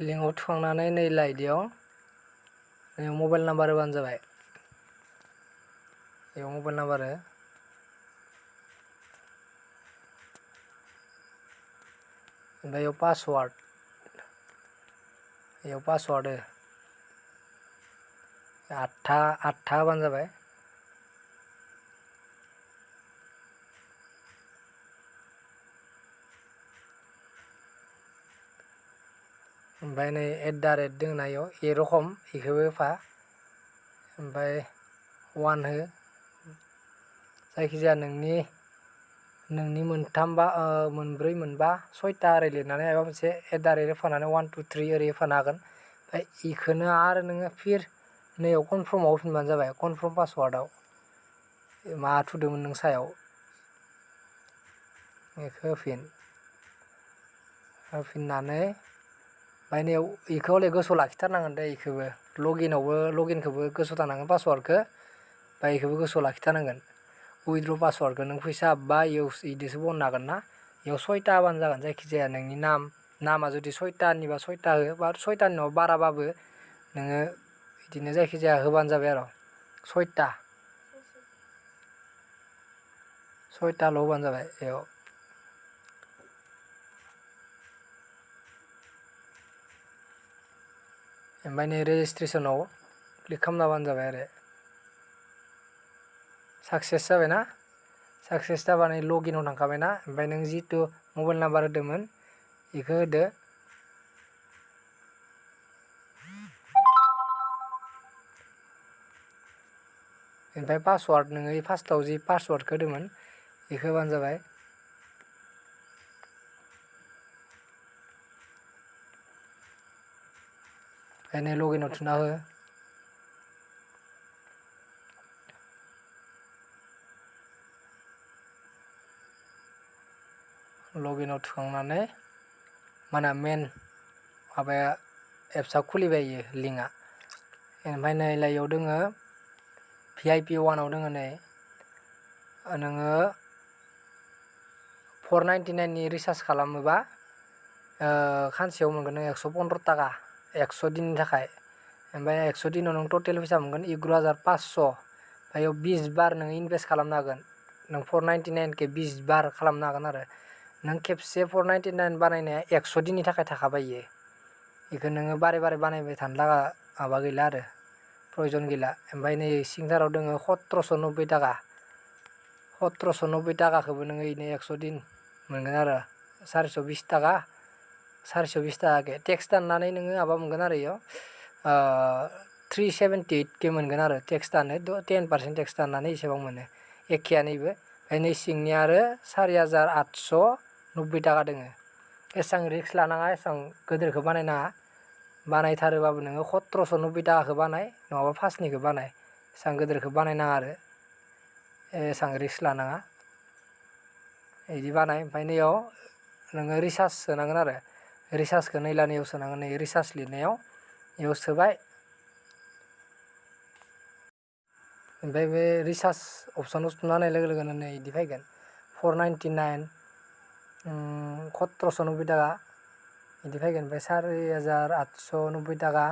लिंकआव थुखांनानै नै लाइदियाव mobile number होबानो जाबाय। बेयाव मबाइल नाम्बार हो ओमफ्राय बेयाव पासवार्ड हो आठथा होबानो जाबाय। ओमफ्राय नै @ दङ ना इयाव ए रखम इखौबो होफा ओमफ्राय 1 हो जायखिजाया नोंनि मोनथाम बा मोनब्रै मोनबा 6ता ओरै लिरनानै माबा मोनसे @ होफानानै 1 2 3 ओरै होफानो हागोन। ओमफ्राय इखौनो आरो नोङो फिर नैयाव कनफार्माव होफिनबानो जाबाय। कनफार्म पासवार्डआव मा थुदोंमोन नों सायाव बेखौ होफिननानै ओमफ्राय नैयाव इखौ हले गोसोआव लाखिथारनांगोन दे। इखौबो लगिनखौबो गोसोआव थानांगोन पासवार्डखौ ओमफ्राय इखौबो गोसोआव लाखिथारनांगोन। उइथड्र पासवार्डखौ नों फैसा हाबबा इदोसो बननो हागोन ना। इयाव 6ता होबानो जागोन। जायखिजाया नोंनि नामा जुदि 6तानिबा 6ता हो बा 6तानि उनाव बाराबाबो नोङो बिदिनो जायखिजाया होबानो जाबाय आरो 6ताल' होबानो जाबाय। बेयाव ओमफ्राय नै रेजिस्ट्रेसनाव क्लिक खालामना होबानो जाबाय आरो साक्सेस जाबायना। साक्सेस जाबा नै लगिनाव थांखाबायना। ओमफ्राय नों जिथु मबाइल नाम्बार होदोंमोन बेखौ होदो। ओमफ्राय पासवार्ड नोङो फार्स्टआव जि पासवार्डखौ होदोंमोन बेखौ होबानो जाबाय। ओमफ्राय नै लगिनाव थुना हो। लगिनाव थुखांनानै माना मेन माबाया एप्सआ खुलिबाय इयो लिंकआ। ओमफ्राय नै लाइयाव दोङो VIP 1आव दोङो नै नोङो 499नि रिसार्ज खालामोबा खानसेयाव मोनगोन नों 115 ताका 100 दिननि थाखाय। ओमफ्राय 100 दिनाव नों टटेल फैसा मोनगोन 11,500। ओमफ्राय बेयाव 20 बार नोङो इनभेस्ट खालामनो हागोन। नों 499खौ 20 बार खालामनो हागोन आरो नों खेबसे 499 बानायनाया 100 दिननि थाखाय थाखाबाय इयो। बेखौ नोङो बारे बानायबाय थानो लागा माबा गैला आरो प्रयजन गैला। ओमफ्राय नै सिंथाराव दोङो 1790 ताका 1790 ताकाखौबो नोङो इनो 100 दिन मोनगोन आरो 420 ताका 420 ताकाके टेक्स दाननानै नोङो माबा मोनगोन आरो इयाव 378K मोनगोन आरो टेक्स दानो 10% टेक्स दाननानै एसेबां मोनो एखेयानो इबो। ओमफ्राय नै सिंनिया आरो 4890 ताका दोङो। एसेबां रिक्स लानाङा एसेबां गोदोरखौ बानायनाङा। बानायथारोबाबो नोङो 1790 ताकाखौ बानाय नङाबा फार्स्टनिखौ बानाय। एसेबां गोदोरखौ बानायनाङा आरो एसेबां रिक्स लानाङा बिदि बानाय। ओमफ्राय नैयाव नोङो रिसार्ज सोनांगोन आरो रिसार्जखौ नैलानियाव सोनांगोन। नै रिसार्ज लिरनायाव बेयाव सोबाय। ओमफ्राय बे रिसार्ज अपसनाव थुना होनाय लोगो लोगोनो नै बिदि फैगोन 499 1790 ताका बिदि फैगोन। ओमफ्राय 4890 ताका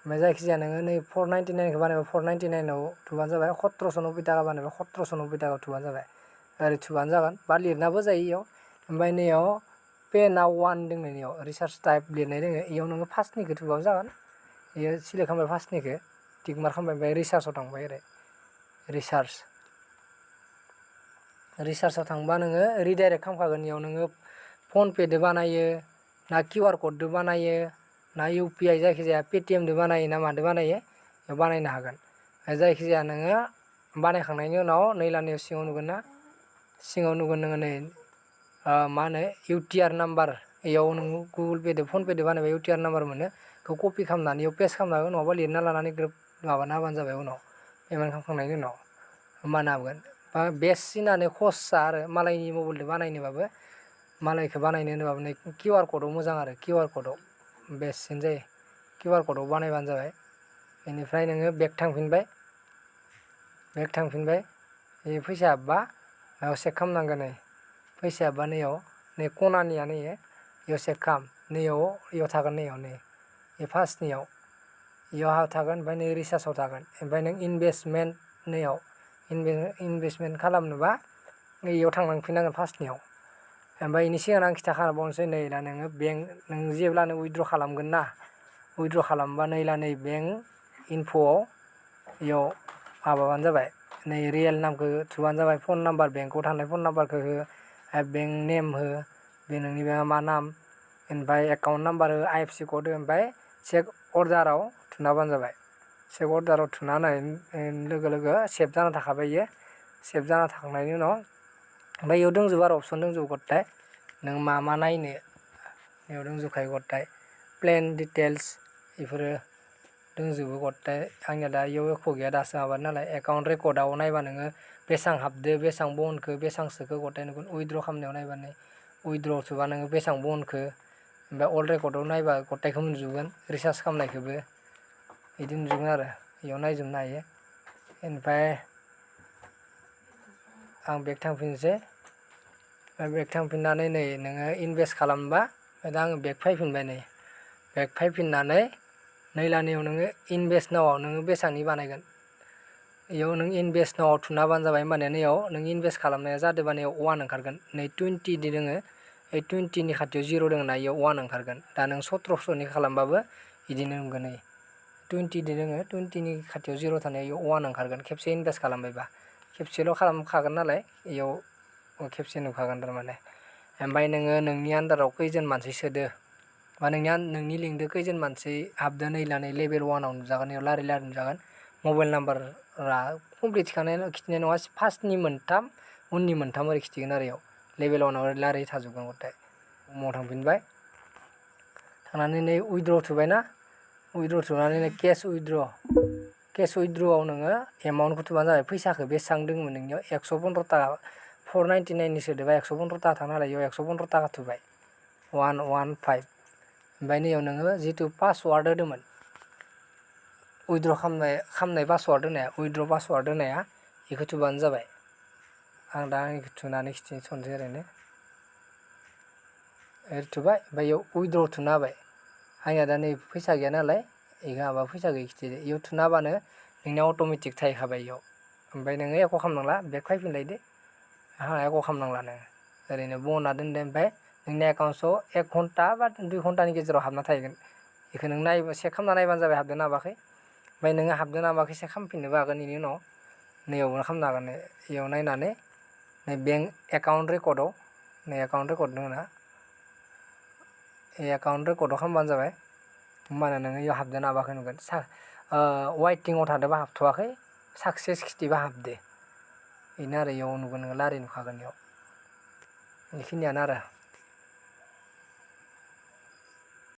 ओमफ्राय जायखिजाया नोङो नै 499खौ बानायबा 499आव थुबानो जाबाय। 1790 ताका बानायबा 1790 ताकायाव थुबानो जाबाय। ओरै थुबानो जागोन बा लिरनाबो जायो इयाव। ओमफ्राय नैयाव पे नाउ 1 दङ नैयाव रिसार्ज टाइप लिरनाय दङ इयाव नोङो फार्स्टनिखौ थुबाबो जागोन। इयो सिलेक्ट खालामबाय फार्स्टनिखौ टिक मार्क खालामबाय ओमफ्राय रिसार्जआव थांबाय ओरै रिसार्जआव थांबा नोङो रिडाइरेक्ट खालामखागोन। इयाव नोङो फनपेदो बानायो ना QR क'डदो बानायो ना UPI जायखिजाया पेटिएमदो बानायो ना मादो बानायो बेयाव बानायनो हागोन। जायखिजाया नोङो बानायखांनायनि उनाव नैलानियाव सिङाव नुगोन नोङो नै मा होनो UTR नाम्बार इयाव नोङो गुगोल पेदो फनपेदो बानायबा UTR नाम्बार मोनो। बेखौ कपि खालामनानै इयाव पेस्ट खालामनो हागोन नङाबा लिरना लानानै ग्रोब माबाना होबानो जाबाय। उनाव पेमेन्ट खालामखांनायनि उनाव होमबानो हाबगोन। बा बेस्टसिनानो खसआ आरो मालायनि मबाइलजों बानायनोबाबो मालायखौ बानायनो होनोबाबो नै QR क'डआव मोजां आरो QR क'डआव बेस्टसिन जायो। QR क'डआव बानायबानो जाबाय। बेनिफ्राय नोङो बेक थांफिनबाय बे फैसा हाबबा मायाव चेक खालामनांगोन नै फैसा हाबबा नैयाव नै खनानिया नैयो इयाव चेक खालाम। नैयाव थागोन नैयाव नै बे फार्स्टनियाव इयाव थागोन ओमफ्राय नों रिसार्चआव थागोन ओमफ्राय नों इनभेस्टमेन्ट नैयाव इनभेस्टमेन्ट खालामनोबा इयाव थांनांफिननांगोन फार्स्टनियाव ओमफ्राय इनि सिगां आं खिथाखाबावनोसै नै दा नोङो बेंक नों जेब्लानो उइथड्र खालामगोन ना उइथड्र खालामबा नै ला नै बेंक इनफ'आव इयाव माबाबानो जाबाय नै रियेल नामखौ थुबानो जाबाय फन नाम्बार बेंकआव थानाय फन नाम्बारखौ हो बेंक नेम हो बे नोंनि बेंकआ मा नाम ओमफ्राय एकाउन्ट नाम्बार हो IFSC कड हो ओमफ्राय चेक अर्डाराव थुना होबानो जाबाय चेक अर्डाराव थुनानै लोगो लोगो सेभ जाना थाखाबाय इयो सेभ जाना थाखांनायनि उनाव ओमफ्राय इयाव दंजोबो आरो अपसन दंजोबो गथाय नों मा नायनो इयाव दंजोबखायो गथाय प्लेन डिटेल्स इफोरो दंजोबो गथाय आंनिया दा इयाव एख' गैया दासो माबादों नालाय एकाउन्ट रेकर्डआव नायबा नोङो बेसेबां हाबदो बेसेबां बनखो बेसेबां सोखो गथाय नुगोन उइथड्र खालामनायाव नायबा नै उइथड्र थुबा नोङो बेसेबां बनखो ओमफ्राय अल रेकर्डआव नायबा गथायखौ मोनजोबगोन रिसार्च खालामनायखौबो बिदि नुजोबगोन आरो इयाव नायजोबनो हायो ओमफ्राय आं बेक थांफिनसै बेक थांफिननानै नै नोङो इनभेस्ट खालामबा दा आङो बेक फैफिनबाय नै बेक फैफिननानै नै लानायाव नोङो इनभेस्ट नावआव नोङो बेसेबांनि बानायगोन इयाव नों इनभेस्ट नावआव थुना होबानो जाबाय होमबानिया नैयाव नों इनभेस्ट खालामनाया जादोंबा नैयाव 1 ओंखारगोन नै 20 दि दोङो 20 नि खाथियाव 0 दङ ना इयाव 1 ओंखारगोन दा नों 1700 नि खालामबाबो बिदिनो नुगोन नै 20 दि दोङो 20 नि खाथियाव 0 थानाया इयाव 1 ओंखारगोन खेबसे इनभेस्ट खालामबायबा खेबसेल' खालामखागोन नालाय इयाव खेबसे नुखागोन थारमाने ओमफ्राय नोङो नोंनि आन्दाराव खैजोन मानसि सोदो बा नोंनि लिंकदो खैजोन मानसि हाबदो नै लानाय लेभेल 1 आव नुजागोन इयाव लारि नुजागोन मबाइल नाम्बारा कमप्लिट खिथिनाय नङा फार्स्टनि मोनथाम उननि मोनथाम ओरै खिथिगोन आरो इयाव लेभेल 1 आव लारि थाजोबगोन गथाय मुङाव थांफिनबाय थांनानै नै उइथड्र थुबायना उइथड्र थुनानै नै केस उइथड्रआव नोङो एमाउन्टखौ थुबानो जाबाय फैसाखौ बेसेबां दङमोन नोंनियाव 115 थाखा 499 नि सोदोबा 115 थाखा थाङो नालाय इयाव 115 थाखा थुबाय 115 ओमफ्राय नैयाव नोङो जिथु पासवार्ड होदोंमोन उइथड्र खालामनाय पासवार्ड होनाया उइथड्र पासवार्ड होनाया बेखौ थुबानो जाबाय आं दा आंनिखौ थुनानै खिथिनोसै ओरैनो थुबाय ओमफ्राय इयाव उइथड्र थुना होबाय आंनिया दा नै फैसा गैया नालाय इखौ माबा फैसा गैयै खिथिदो इयाव थुना होबानो नोंनिया अट'मेटिक थाहैखाबाय इयाव ओमफ्राय नोङो एख' खालामनांला बेक फैफिनलायदो एख' खालामनांला नोङो ओरैनो बना दोनदो ओमफ्राय नोंनि एकाउन्टआव 1 घन्टा बा 2 घन्टानि गेजेराव हाबना थाहैगोन बेखौ नों चेक खालामना नायबानो जाबाय हाबदों ना हाबाखै ओमफ्राय नोङो हाबदों ना हाबाखै चेक खालामफिननोबो हागोन बेनि उनाव नैयावबो खालामनो हागोन इयाव नायनानै नै बेंक एकाउन्ट रेकर्डआव नै एकाउन्ट रेकर्ड दङ ना एकाउन्ट रेकर्डआव खालामबानो जाबाय होमबाना नोङो इयाव हाबदों ना हाबाखै नुगोन वाइटिंआव थादोंबा हाबथ'वाखै साक्सेस खिथिबा हाबदो बेनो आरो इयाव नुगोन नोङो लारि नुखागोन इयाव बेखिनियानो आरो